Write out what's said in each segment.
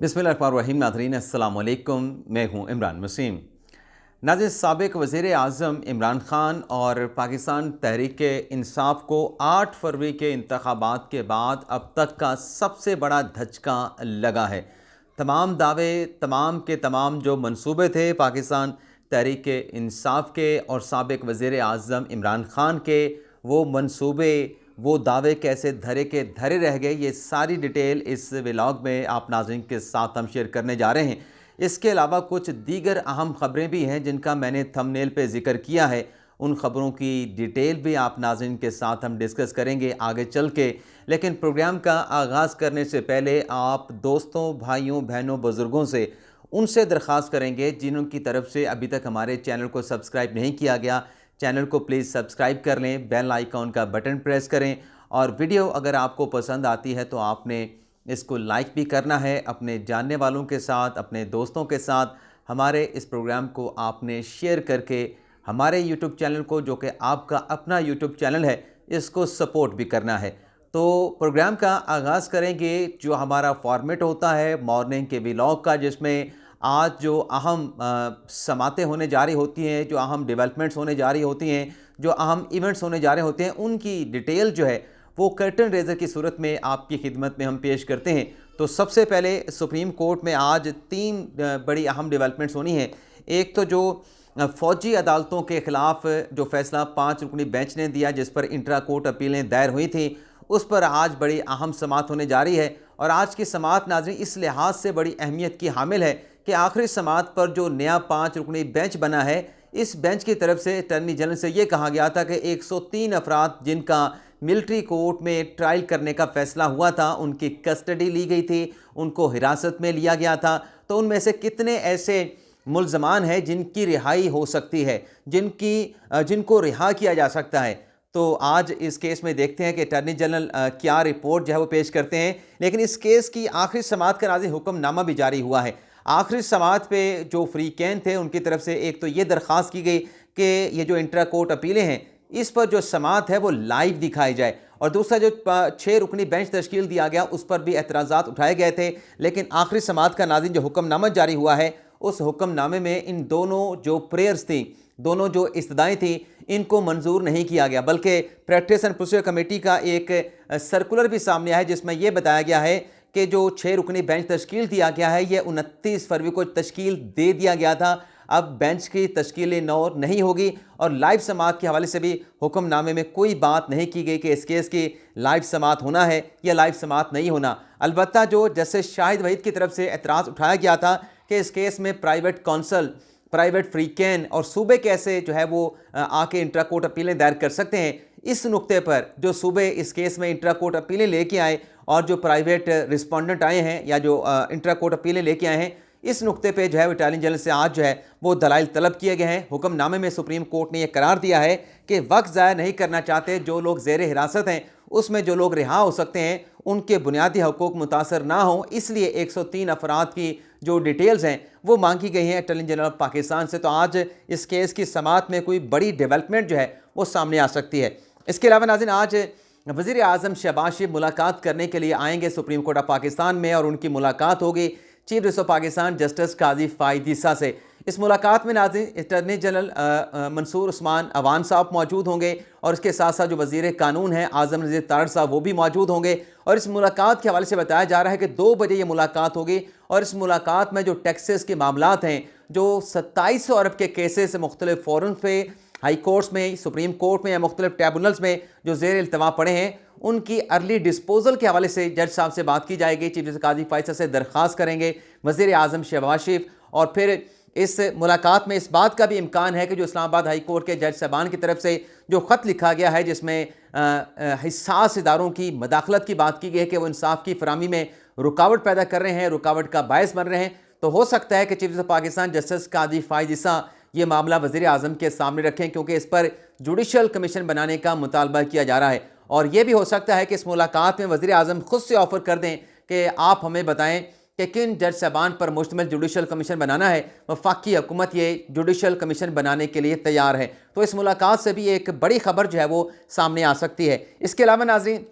बिस्मिल्लाहिर्रहमानिर्रहीम। नाज़रीन अस्सलाम वालेकुम, मैं हूँ इमरान वसीम। नाज़रीन, साबिक़ वज़ीर आज़म इमरान ख़ान और पाकिस्तान तहरीक इंसाफ़ को 8 फरवरी के इंतख़ाबात के बाद अब तक का सबसे बड़ा धचका लगा है। तमाम दावे, तमाम के तमाम जो मंसूबे थे पाकिस्तान तहरीक इंसाफ़ के और साबिक़ वज़ीर आज़म इमरान ख़ान के, वो मंसूबे, वो दावे कैसे धरे के धरे रह गए, ये सारी डिटेल इस व्लॉग में आप नाज़रीन के साथ हम शेयर करने जा रहे हैं। इसके अलावा कुछ दीगर अहम ख़बरें भी हैं जिनका मैंने थंबनेल पे ज़िक्र किया है। उन ख़बरों की डिटेल भी आप नाज़रीन के साथ हम डिस्कस करेंगे आगे चल के। लेकिन प्रोग्राम का आगाज़ करने से पहले आप दोस्तों, भाइयों, बहनों, बुज़ुर्गों से उनसे दरख्वास्त करेंगे जिनकी तरफ से अभी तक हमारे चैनल को सब्सक्राइब नहीं किया गया, चैनल को प्लीज़ सब्सक्राइब कर लें, बेल आइकॉन का बटन प्रेस करें और वीडियो अगर आपको पसंद आती है तो आपने इसको लाइक भी करना है अपने जानने वालों के साथ, अपने दोस्तों के साथ। हमारे इस प्रोग्राम को आपने शेयर करके हमारे यूट्यूब चैनल को, जो कि आपका अपना यूट्यूब चैनल है, इसको सपोर्ट भी करना है। तो प्रोग्राम का आगाज़ करेंगे। जो हमारा फॉर्मेट होता है मॉर्निंग के व्लॉग का, जिसमें आज जो अहम समातें होने जा रही होती हैं, जो अहम डेवलपमेंट्स होने जा रही होती हैं, जो अहम इवेंट्स होने जा रहे होते हैं, उनकी डिटेल जो है वो कर्टन रेजर की सूरत में आपकी खिदमत में हम पेश करते हैं। तो सबसे पहले सुप्रीम कोर्ट में आज 3 बड़ी अहम डेवलपमेंट्स होनी हैं। एक तो जो फ़ौजी अदालतों के ख़िलाफ़ जो फ़ैसला 5 रुकनी बेंच ने दिया, जिस पर इंट्रा कोर्ट अपीलें दायर हुई थी, उस पर आज बड़ी अहम समात होने जा रही है। और आज की समात नाज़रीन इस लिहाज से बड़ी अहमियत की हामिल है कि आखिरी समात पर जो नया 5 रुकनी बेंच बना है, इस बेंच की तरफ से अटॉर्नी जनरल से ये कहा गया था कि 103 अफराद जिनका मिलिट्री कोर्ट में ट्रायल करने का फ़ैसला हुआ था, उनकी कस्टडी ली गई थी, उनको हिरासत में लिया गया था। तो उनमें से कितने ऐसे मुल्ज़मान हैं जिनकी रिहाई हो सकती है, जिनको रिहा किया जा सकता है। तो आज इस केस में देखते हैं कि अटॉर्नी जनरल क्या रिपोर्ट जो है वो पेश करते हैं। लेकिन इस केस की आखिरी समात का नाज़रीन हुक्मनामा भी जारी हुआ है। आखिरी समात पे जो फ्रीकैन थे उनकी तरफ से एक तो ये दरख्वास्त की गई कि ये जो इंट्रा कोर्ट अपीलें हैं, इस पर जो समात है वो लाइव दिखाई जाए। और दूसरा जो 6 रुकनी बेंच तश्कील दिया गया, उस पर भी एतराज़ात उठाए गए थे। लेकिन आखिरी समात का नाज़रीन जो हुक्मनामा जारी हुआ है, उस हुक्मनामे में इन दोनों जो प्रेयर्स थी, दोनों जो इस्तदाएँ थी, इनको मंजूर नहीं किया गया। बल्कि प्रैक्टिस एंड प्रोसीजर कमेटी का एक सर्कुलर भी सामने आया है, जिसमें यह बताया गया है कि जो 6 रुकनी बेंच तश्कील दिया गया है, ये 29 फरवरी को तश्कील दे दिया गया था। अब बेंच की तश्कील नौ नहीं होगी। और लाइव समात के हवाले से भी हुक्मनामे में कोई बात नहीं की गई कि इस केस की लाइव समात होना है या लाइव समात नहीं होना। अलबत्ता जो जस्टिस शाहिद वहीद की तरफ से एतराज़ उठाया गया था कि इस केस में प्राइवेट कौंसल, प्राइवेट फ्रीकैन और सूबे कैसे जो है वो आके इंट्रा कोर्ट अपीलें दायर कर सकते हैं, इस नुक्ते पर जो सूबे इस केस में इंट्रा कोर्ट अपीलें लेके आए और जो प्राइवेट रिस्पोंडेंट आए हैं या जो इंट्रा कोर्ट अपीलें लेके आए हैं, इस नुक्ते पे जो है अटॉर्नी जनरल से आज जो है वो दलाइल तलब किए गए हैं। हुक्मनामे में सुप्रीम कोर्ट ने यह करार दिया है कि वक्त ज़ाया नहीं करना चाहते। जो लोग ज़ेर हिरासत हैं, उसमें जो लोग रिहा हो सकते हैं, उनके बुनियादी हकूक़ मुतासर ना हों, इसलिए 103 अफराद की जो डिटेल्स हैं वो मांगी गई हैं अटॉर्नी जनरल ऑफ पाकिस्तान से। तो आज इस केस की समात में कोई बड़ी डेवलपमेंट जो है वो सामने आ सकती है। इसके अलावा नाज़रीन, आज वज़ीर आज़म शहबाज शरीफ मुलाकात करने के लिए आएंगे सुप्रीम कोर्ट ऑफ पाकिस्तान में, और उनकी मुलाकात होगी chief justice of Pakistan justice Qazi Faez Isa से। इस मुलाकात में नाज़रीन अटॉर्नी जनरल मंसूर उस्मान अवान साहब मौजूद होंगे, और इसके साथ साथ जो वज़ीर कानून हैं आज़म नज़ीर तारड़ साहब, वो भी मौजूद होंगे। और इस मुलाकात के हवाले से बताया जा रहा है कि 2 बजे ये मुलाकात होगी। और इस मुलाकात में जो टैक्सेस के मामलात हैं, जो 2700 अरब के केसेस मुख्तलिफ फोरम पे, हाई कोर्ट्स में, सुप्रीम कोर्ट में या मुख्तलिफ ट्रिब्यूनल्स में जो ज़ेर इल्तवा पड़े हैं, उनकी अर्ली डिस्पोजल के हवाले से जज साहब से बात की जाएगी। चीफ जस्टिस काजी फ़ाइज़ से दरख्वास्त करेंगे वज़ीर आज़म शहबाज शरीफ। और फिर इस मुलाकात में इस बात का भी इम्कान है कि जो इस्लामाबाद हाई कोर्ट के जज साहबान की तरफ से जो ख़त लिखा गया है, जिसमें हिस्सास इदारों की मदाखलत की बात की गई है कि वो इंसाफ की फराहमी में रुकावट पैदा कर रहे हैं, रुकावट का बायस बन रहे हैं, तो हो सकता है कि chief justice Pakistan justice Qazi Faez ईसा ये मामला वज़ीर आज़म के सामने रखें, क्योंकि इस पर जुडिशल कमीशन बनाने का मुतालबा किया जा रहा है। और यह भी हो सकता है कि इस मुलाकात में वज़ीर आज़म खुद से ऑफ़र कर दें कि आप हमें बताएं कि किन जज साहबान पर मुश्तमिल जुडिशल कमीशन बनाना है। वफाकी हुकूमत ये जुडिशल कमीशन बनाने के लिए तैयार है। तो इस मुलाकात से भी एक बड़ी खबर जो है वो सामने आ सकती है। इसके अलावा नाज़रीन,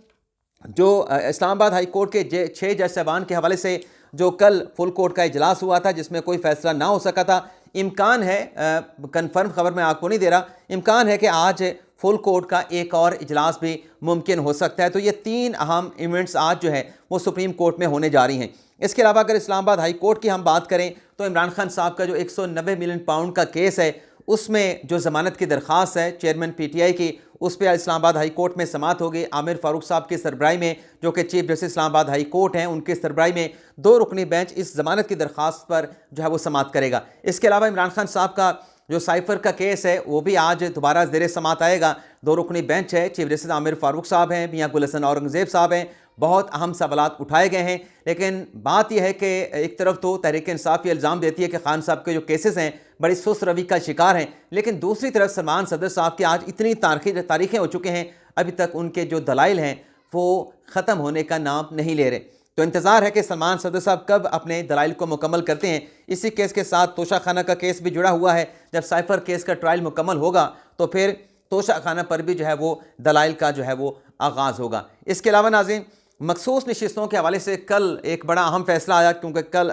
जो इस्लामाबाद हाई कोर्ट के 6 जज साहबान के हवाले से जो कल फुल कोर्ट का इजलास हुआ था जिसमें कोई फैसला ना हो सका था, इम्कान है, कंफर्म खबर मैं आपको नहीं दे रहा, इम्कान है कि आज फुल कोर्ट का एक और इजलास भी मुमकिन हो सकता है। तो ये 3 अहम इवेंट्स आज जो है वो सुप्रीम कोर्ट में होने जा रही हैं। इसके अलावा अगर इस्लामाबाद हाई कोर्ट की हम बात करें तो इमरान खान साहब का जो 190 मिलियन पाउंड का केस है उसमें जो ज़मानत की दरख्वास्त है चेयरमैन पीटीआई की, उस पर इस्लामाबाद हाई कोर्ट में समाअत होगी। आमिर फारूक साहब की सरबराही में, जो कि chief justice Islamabad high court हैं, उनकी सरबराही में 2 रुकनी बेंच इस ज़मानत की दरख्वास्त पर जो है वो समाअत करेगा। इसके अलावा इमरान खान साहब का जो साइफर का केस है वो भी आज दोबारा ज़ेरे समाअत आएगा। 2 रुकनी बेंच है, चीफ जस्टिस आमिर फारूक साहब हैं, मियां गुल हसन औरंगज़ेब साहब हैं। बहुत अहम सवालात उठाए गए हैं, लेकिन बात यह है कि एक तरफ तो तहरीक इंसाफ ये इल्ज़ाम देती है कि खान साहब के जो केसेस हैं बड़ी सुस्त रवि का शिकार हैं, लेकिन दूसरी तरफ सलमान सदर साहब के आज इतनी तारीखें हो चुके हैं, अभी तक उनके जो दलाइल हैं वो ख़त्म होने का नाम नहीं ले रहे। तो इंतज़ार है कि सलमान सदर साहब कब अपने दलाइल को मुकम्मल करते हैं। इसी केस के साथ तोशा खाना का केस भी जुड़ा हुआ है। जब साइफर केस का ट्रायल मुकम्मल होगा तो फिर तोशा खाना पर भी जो है वो दलाइल का जो है वो आगाज़ होगा। इसके अलावा नाज़रीन, मखसूस नशिस्तों के हवाले से कल एक बड़ा अहम फैसला आया, क्योंकि कल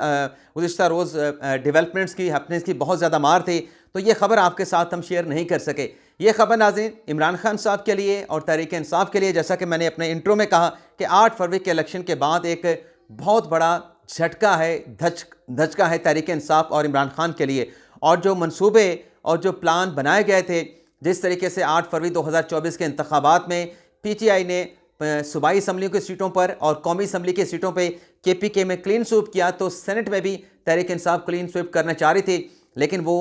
गुज़िश्ता रोज़ डेवलपमेंट्स की हैपनिंग्स की बहुत ज़्यादा मार थी, तो ये ख़बर आपके साथ हम शेयर नहीं कर सके। ये ख़बर नाज़रीन इमरान खान साहब के लिए और तहरीक इंसाफ के लिए, जैसा कि मैंने अपने इंट्रो में कहा कि 8 फरवरी के इलेक्शन के बाद एक बहुत बड़ा झटका है, धचका है तहरीक इंसाफ और इमरान खान के लिए। और जो मंसूबे और जो प्लान बनाए गए थे, जिस तरीके से 8 फरवरी 2024 के इंतखाबात में पीटीआई ने सूबाई असम्बलियों की सीटों पर और कौमी असम्बली की सीटों पे केपीके में क्लीन स्वीप किया, तो सेनेट में भी तहरीक इंसाफ क्लीन स्वीप करना चाह रही थी, लेकिन वो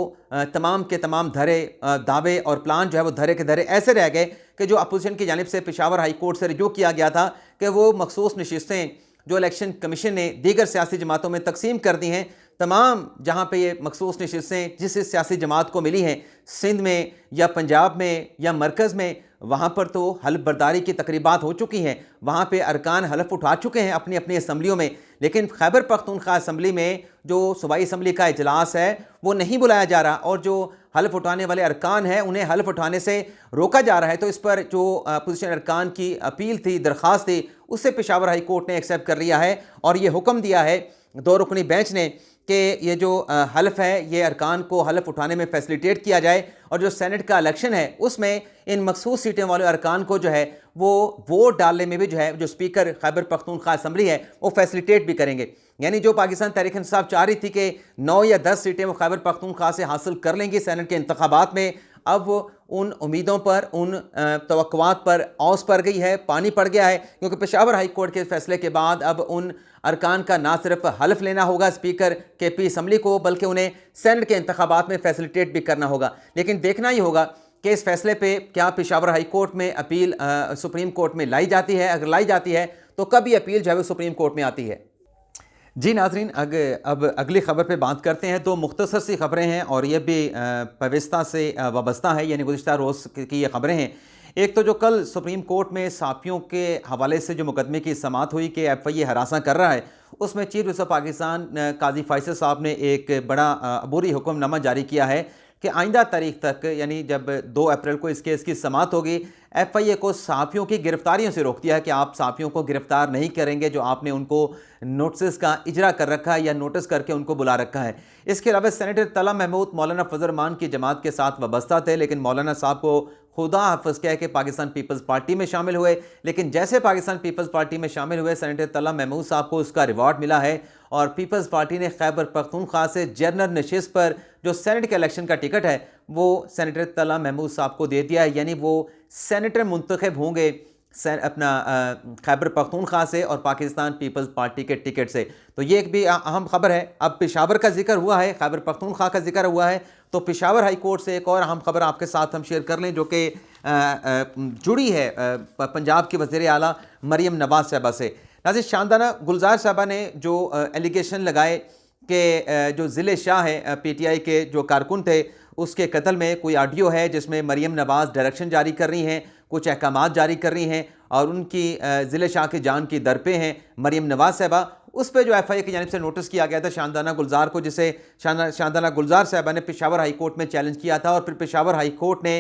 तमाम के तमाम धरे दावे और प्लान जो है वो धरे के धरे ऐसे रह गए कि जो अपोजिशन की जानिब से पेशावर हाई कोर्ट से रिजू किया गया था कि वो मखसूस नशिस्तें जो इलेक्शन कमीशन ने दीगर सियासी जमातों में तकसीम कर दी हैं, तमाम जहाँ पे ये मखसूस नशिस्तें जिस सियासी जमात को मिली हैं, सिंध में या पंजाब में या मरकज़ में, वहाँ पर तो हल्फ बर्दारी की तकरीबात हो चुकी हैं, वहाँ पे अरकान हल्फ उठा चुके हैं अपनी अपनी असम्बलियों में। लेकिन खैबर पख्तूनख्वा असम्बली में जो सूबाई असम्बली का इजलास है वो नहीं बुलाया जा रहा, और जो हल्फ उठाने वाले अरकान हैं उन्हें हल्फ उठाने से रोका जा रहा है। तो इस पर जो अपोजिशन अरकान की अपील थी, दरख्वास्त थी, उससे पेशावर हाई कोर्ट ने एक्सेप्ट कर लिया है और ये हुक्म दिया है 2 रुकनी बेंच ने कि ये जो हल्फ है ये अरकान को हल्फ उठाने में फैसिलिटेट किया जाए, और जो सेनेट का इलेक्शन है उसमें इन मखसूस सीटें वाले अरकान को जो है वो वोट डालने में भी जो है जो स्पीकर खैबर पख्तूनख्वा असम्बली है वो फैसिलिटेट भी करेंगे। यानी जो पाकिस्तान तहरीक इंसाफ चाह रही थी कि 9 या 10 सीटें वो खैबर पख्तूनख्वा से हासिल कर लेंगी सेनेट के इंतखाबात में, अब उन उम्मीदों पर, उन तवक्कुआत पर औस पड़ गई है, पानी पड़ गया है, क्योंकि पेशावर हाई कोर्ट के फैसले के बाद अब उन अरकान का ना सिर्फ हल्फ लेना होगा स्पीकर केपी असम्बली को, बल्कि उन्हें सेनेट के इंतखाबात में फैसिलिटेट भी करना होगा। लेकिन देखना ही होगा कि इस फैसले पे क्या पेशावर हाई कोर्ट में अपील सुप्रीम कोर्ट में लाई जाती है। अगर लाई जाती है तो कब ये अपील जो है वो सुप्रीम कोर्ट में आती है। जी नाजरीन, अब अगली ख़बर पे बात करते हैं। 2 मुख्तसर सी ख़बरें हैं और ये भी पविस्ता से वाबस्ता है, यानी गुज़िश्ता रोज़ की ये ख़बरें हैं। एक तो जो कल सुप्रीम कोर्ट में साफ़ियों के हवाले से जो मुकदमे की समाअत हुई कि FIA हरासा कर रहा है, उसमें चीफ जस्टिस पाकिस्तान काजी फैसल साहब ने एक बड़ा अबूरी हुक्मनामा जारी किया है कि आइंदा तारीख तक, यानी जब 2 अप्रैल को इस केस की समाअत होगी, FIA को साफ़ियों की गिरफ्तारियों से रोक दिया है कि आप साफ़ियों को गिरफ्तार नहीं करेंगे जो आपने उनको नोटिस का इजरा कर रखा है या नोटिस करके उनको बुला रखा है। इसके अलावा सेनेटर तला महमूद मौलाना फजल रहमान की जमात के साथ वाबस्ता थे, लेकिन मौलाना साहब को खुदा हाफ़िज़ कह के पाकिस्तान पीपल्स पार्टी में शामिल हुए। लेकिन जैसे पाकिस्तान पीपल्स पार्टी में शामिल हुए, सेनेटर तला महमूद साहब को उसका रिवार्ड मिला है और पीपल्स पार्टी ने खैबर पख्तूनख्वा से जनरल नशिस्त पर जो सेनेट के इलेक्शन का टिकट है वो सेनेटर तला महमूद साहब को दे दिया है। यानी वो सेनेटर मुंतखब होंगे अपना खैबर पख्तूनख्वा से और पाकिस्तान पीपल्स पार्टी के टिकट से। तो ये एक भी अहम खबर है। अब पेशावर का जिक्र हुआ है, खैबर पख्तूनख्वा का जिक्र हुआ है, तो पेशावर हाई कोर्ट से एक और अहम खबर आपके साथ हम शेयर कर लें जो कि जुड़ी है पंजाब की वज़ीर आला मरियम नवाज़ साहबा से। नाज़रीन, शानदाना गुलजार साहबा ने जो एलिगेशन लगाए कि जो ज़िले शाह हैं PTI के जो कारकुन थे, उसके कत्ल में कोई ऑडियो है जिसमें मरियम नवाज़ डायरेक्शन जारी कर रही हैं, कुछ अहकामात जारी कर रही हैं और उनकी ज़िले शाह की जान की दर पे हैं मरियम नवाज़ साहबा। उस पर जो FIA की जानिब से नोटिस किया गया था शानदाना गुलजार को, जिसे शानदाना गुलजार साहबा ने पेशावर हाई कोर्ट में चैलेंज किया था, और फिर पेशावर हाई कोर्ट ने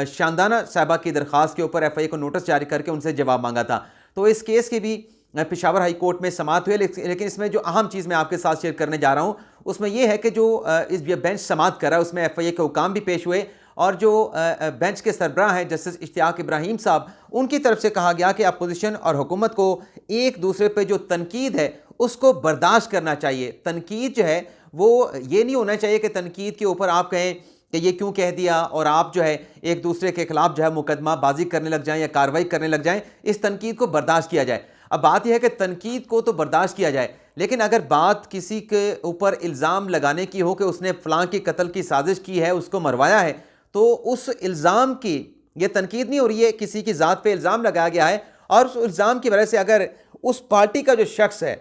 शानदाना साहबा की दरख्वास्त के ऊपर FIA को नोटिस जारी करके उनसे जवाब मांगा था। तो इस केस की भी पेशावर हाई कोर्ट में समाअत हुए। लेकिन इसमें जो अहम चीज़ मैं आपके साथ शेयर करने जा रहा हूँ उसमें यह है कि जो इस बेंच समाअत कर रहा है उसमें FIA के हुकाम भी पेश हुए और जो बेंच के सरबराह हैं जस्टिस इश्तियाक इब्राहिम साहब, उनकी तरफ से कहा गया कि अपोजिशन और हुकूमत को एक दूसरे पे जो तनकीद है उसको बर्दाश्त करना चाहिए। तनकीद जो है वो ये नहीं होना चाहिए कि तनकीद के ऊपर आप कहें कि ये क्यों कह दिया और आप जो है एक दूसरे के खिलाफ जो है मुकदमा बाजी करने लग जाएं या कार्रवाई करने लग जाएं। इस तनकीद को बर्दाश्त किया जाए। अब बात यह है कि तनकीद को तो बर्दाश्त किया जाए, लेकिन अगर बात किसी के ऊपर इल्ज़ाम लगाने की हो कि उसने फ़लाँ की कत्ल की साजिश की है, उसको मरवाया है, तो उस इल्ज़ाम की ये तनकीद नहीं हो रही है, किसी की ज़ात पे इल्ज़ाम लगाया गया है और उस इल्ज़ाम की वजह से अगर उस पार्टी का जो शख्स है,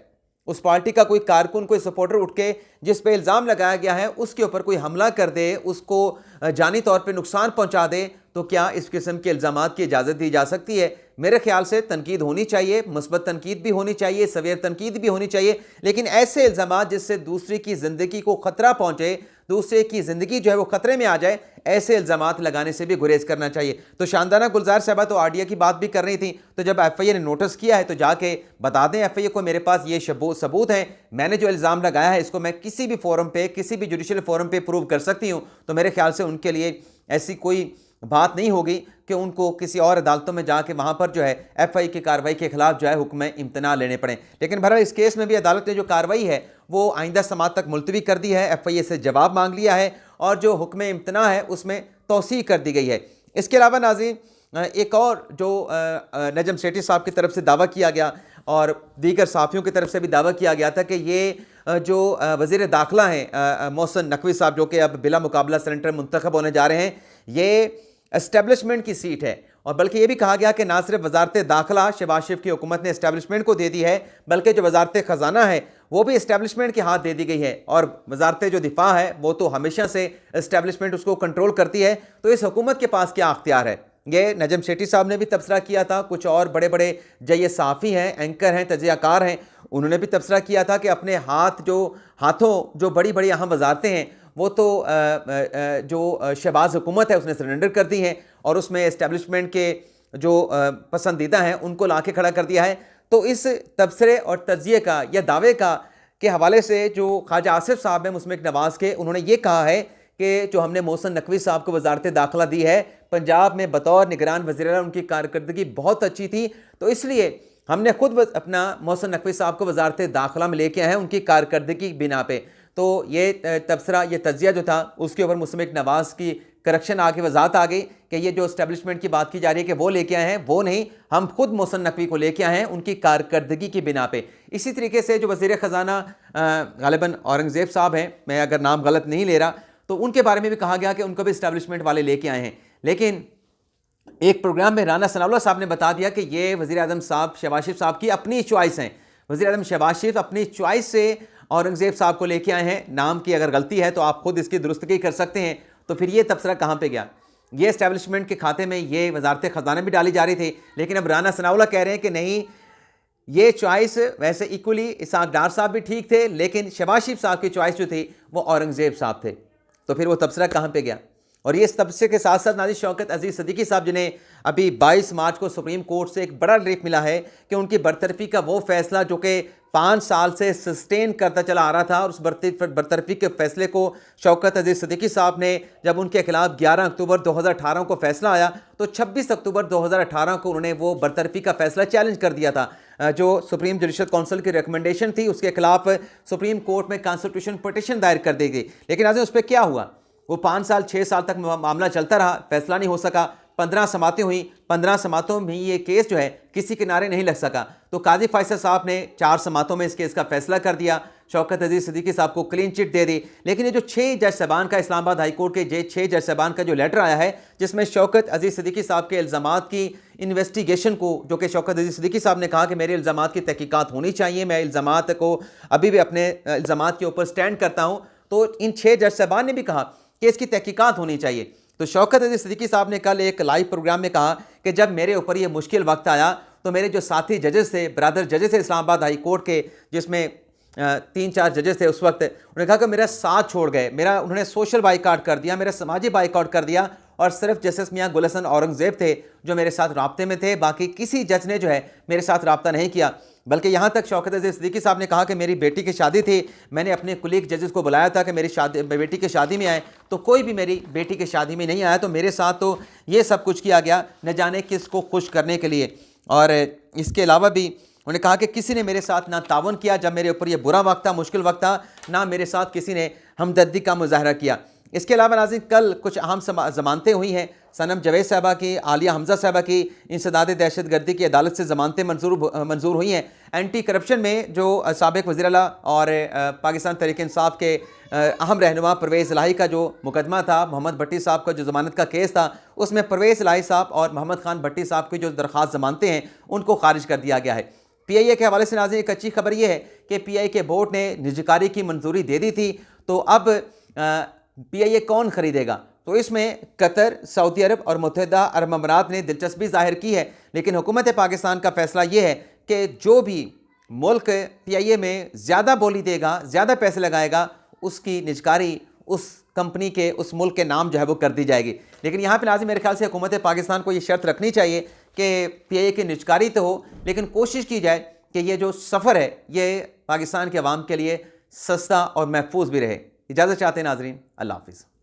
उस पार्टी का कोई कारकुन, कोई सपोर्टर उठ के जिस पे इल्ज़ाम लगाया गया है उसके ऊपर कोई हमला कर दे, उसको जानी तौर पे नुकसान पहुंचा दे, तो क्या इस किस्म के इल्ज़ामात की इजाज़त दी जा सकती है? मेरे ख्याल से तनकीद होनी चाहिए, मुस्बत तनकीद भी होनी चाहिए, सवेर तनकीद भी होनी चाहिए, लेकिन ऐसे इल्ज़ामात जिससे दूसरे की ज़िंदगी को ख़तरा पहुँचे, दूसरे की ज़िंदगी जो है वो ख़तरे में आ जाए, ऐसे इल्ज़ामात लगाने से भी गुरेज करना चाहिए। तो शानदाना गुलजार साहबा तो आरडीए की बात भी कर रही थी, तो जब FIA ने नोटिस किया है तो जाके बता दें FIA को मेरे पास ये सबूत हैं, मैंने जो इल्ज़ाम लगाया है इसको मैं किसी भी फोरम पे, किसी भी जुडिशल फोरम पे प्रूव कर सकती हूँ। तो मेरे ख्याल से उनके लिए ऐसी कोई बात नहीं होगी कि उनको किसी और अदालतों में जाके वहाँ पर जो है FIA की कार्रवाई के खिलाफ जो है हुक्म इम्तना लेने पड़े। लेकिन बहरहाल इस केस में भी अदालत ने जो कार्रवाई है वो आइंदा समाअत तक मुलतवी कर दी है, FIA से जवाब मांग लिया है और जो हुक्म इम्तना है उसमें तौसीह कर दी गई है। इसके अलावा नाज़रीन एक और जो नजम सेठी साहब की तरफ से दावा किया गया और दीगर साफ़ियों की तरफ से भी दावा किया गया था कि ये जो वज़ीर दाखिला हैं मोहसिन नकवी साहब, जो कि अब बिला मुकाबला सेनेटर मुंतखब होने जा रहे हैं, ये एस्टेब्लिशमेंट की सीट है। और बल्कि ये भी कहा गया कि ना सिर्फ वजारत दाखिला शहबाज शरीफ की हुकूमत ने एस्टेब्लिशमेंट को दे दी है, बल्कि जो वजारत ख़जाना है वो भी एस्टेब्लिशमेंट के हाथ दे दी गई है और वजारत जो दिफा है वो तो हमेशा से एस्टेब्लिशमेंट उसको कंट्रोल करती है। तो इस हुकूमत के पास क्या अख्तियार है? ये नजम सेठी साहब ने भी तबसरा किया था, कुछ और बड़े बड़े जय सहाफ़ी हैं, एंकर हैं, तजियाकार हैं, उन्होंने भी तबसरा किया था कि अपने हाथों जो बड़ी बड़ी अहम वजारतें हैं वो तो जो शहबाज हुकूमत है उसने सरेंडर कर दी हैं और उसमें एस्टेब्लिशमेंट के जो पसंदीदा हैं उनको ला के खड़ा कर दिया है। तो इस तबसरे और तजिए का या दावे का के हवाले से जो ख्वाजा आसिफ साहब हैं मुस्लिम नवाज़ के, उन्होंने ये कहा है कि जो हमने मोहसिन नकवी साहब को वजारत दाखिला दी है, पंजाब में बतौर निगरान वज़ीर आला उनकी कारकर्दगी बहुत अच्छी थी, तो इसलिए हमने खुद अपना मोहसिन नकवी साहब को वजारत दाखिला में लेके आए हैं उनकी कारकर्दगी की बिना पे। तो ये तबसरा, ये तजिया जो था उसके ऊपर मुस्लिम नवाज़ की करक्शन आके वजाहत आ गई कि ये जो एस्टेब्लिशमेंट की बात की जा रही है कि वो लेके आए हैं, वो नहीं, हम खुद मोहसिन नकवी को लेके आए हैं उनकी कारकर्दगी की बिना पे। इसी तरीके से जो वज़ीर ख़जाना गालिबन औरंगज़ेब साहब हैं, मैं अगर नाम गलत नहीं ले रहा, तो उनके बारे में भी कहा गया कि उनको भी एस्टेब्लिशमेंट वाले लेके आए हैं। लेकिन एक प्रोग्राम में राना सनाउल्लाह साहब ने बता दिया कि ये वज़ीर आज़म साहब शहबाज शरीफ साहब की अपनी चॉइस हैं। वज़ीर आज़म शहबाज शरीफ अपनी चॉइस से औरंगज़ेब साहब को लेके आए हैं। नाम की अगर गलती है तो आप खुद इसकी दुरुस्तगी कर सकते हैं। तो फिर ये तबसरा कहाँ पे गया? ये एस्टेब्लिशमेंट के खाते में ये वजारत ख़जाना भी डाली जा रही थी, लेकिन अब राना सनाउल्लाह कह रहे हैं कि नहीं, ये चॉइस वैसे इक्वली इसहाक डार साहब भी ठीक थे, लेकिन शहबाज शरीफ साहब की चॉइस जो थी वो औरंगज़ेब साहब थे। तो फिर वो तबसरा कहाँ पे गया? और ये इस तबसरे के साथ साथ नाज़रीन शौकत अजीज़ सिद्दीकी साहब, जिन्हें अभी 22 मार्च को सुप्रीम कोर्ट से एक बड़ा रिलीफ मिला है कि उनकी बरतरफी का वो फैसला जो कि 5 साल से सस्टेन करता चला आ रहा था, और उस बरतरफी के फैसले को शौकत अजीज़ सिद्दीकी साहब ने जब उनके खिलाफ 11 अक्टूबर 2018 को फैसला आया तो 26 अक्टूबर 2018 को उन्होंने वो बरतरफी का फैसला चैलेंज कर दिया था। जो सुप्रीम जुडिशल काउंसिल की रिकमेंडेशन थी उसके खिलाफ सुप्रीम कोर्ट में कॉन्स्टिट्यूशन पिटीशन दायर कर दी गई। लेकिन आज उस पर क्या हुआ? वो 5 साल 6 साल तक मामला चलता रहा, फैसला नहीं हो सका। 15 समातें हुई, 15 समातों में ये केस जो है किसी किनारे नहीं लग सका। तो काजी फैसल साहब ने 4 समातों में इस केस का फैसला कर दिया, शौकत अजीज़ सिद्दीकी साहब को क्लीन चिट दे दी। लेकिन ये जो 6 जज साहबान का इस्लामाबाद हाई कोर्ट के 6 जज साहबान का जो लेटर आया है जिसमें शौकत अजीज़ सिद्दीकी साहब के इल्ज़ामात की इन्वेस्टिगेशन को, जो कि शौकत अजीज़ सिद्दीकी साहब ने कहा कि मेरे इल्ज़ामात की तहकीकात होनी चाहिए, मैं इल्ज़ामात को अभी भी अपने इल्ज़ामात के ऊपर स्टैंड करता हूँ, तो इन 6 जज साहबान ने भी कहा कि इसकी तहकीकात होनी चाहिए। तो शौकत अजीज़ सिद्दीकी साहब ने कल एक लाइव प्रोग्राम में कहा कि जब मेरे ऊपर ये मुश्किल वक्त आया तो मेरे जो साथी जजेस थे, ब्रदर जजेस थे इस्लामाबाद हाई कोर्ट के, जिसमें 3-4 जजेस थे उस वक्त, उन्होंने कहा कि मेरा साथ छोड़ गए, उन्होंने सोशल बाइकआउट कर दिया, मेरा समाजी बाइकआउट कर दिया, और सिर्फ जस्टिस मियां गुल हसन औरंगज़ेब थे जो मेरे साथ राब्ते में थे, बाकी किसी जज ने जो है मेरे साथ राब्ता नहीं किया। बल्कि यहाँ तक शौकत अजीज़ सिद्दीकी साहब ने कहा कि मेरी बेटी की शादी थी, मैंने अपने कुलीग जजेस को बुलाया था कि मेरी बेटी की शादी में आए, तो कोई भी मेरी बेटी की शादी में नहीं आया, तो मेरे साथ तो ये सब कुछ किया गया न जाने किसको खुश करने के लिए। और इसके अलावा भी उन्होंने कहा कि किसी ने मेरे साथ ना तावन किया जब मेरे ऊपर ये बुरा वक्त था, मुश्किल वक्त था, ना मेरे साथ किसी ने हमदर्दी का मुजाहरा किया। इसके अलावा नाज़रीन कल कुछ अहम ज़मानतें हुई हैं। सनम जवेद साहबा की, आलिया हमज़ा साहबा की इंसदाद दहशतगर्दी की अदालत से ज़मानतें मंजूर हुई हैं। एंटी करप्शन में जो साबिक़ वज़ीर आला और पाकिस्तान तहरीक इंसाफ के अहम रहनुमा परवेज़ इलाही का जो मुकदमा था, मोहम्मद भट्टी साहब का जो ज़मानत का केस था, उसमें परवेज़ इलाही साहब और मोहम्मद खान भट्टी साहब की जो दरख्वास्त ज़मानतें हैं उनको खारिज कर दिया गया है। PIA के हवाले से नाज़रीन एक अच्छी खबर यह है कि PIA के बोर्ड ने निजकारी की मंजूरी दे दी थी, तो अब PIA कौन ख़रीदेगा? तो इसमें कतर, सऊदी अरब और मुत्तहिदा अरब अमारात ने दिलचस्पी ज़ाहिर की है, लेकिन हुकूमत पाकिस्तान का फ़ैसला ये है कि जो भी मुल्क PIA में ज़्यादा बोली देगा, ज़्यादा पैसे लगाएगा, उसकी निजकारी उस कंपनी के, उस मुल्क के नाम जो है वो कर दी जाएगी। लेकिन यहाँ पर नाज़रीन मेरे ख्याल से हुकूमत पाकिस्तान को ये शर्त रखनी चाहिए कि PIA की निजकारी तो हो, लेकिन कोशिश की जाए कि ये जो सफ़र है ये पाकिस्तान के अवाम के लिए सस्ता और महफूज भी रहे। इजाज़त चाहते हैं नाज़रीन, अल्लाह हाफ़िज़।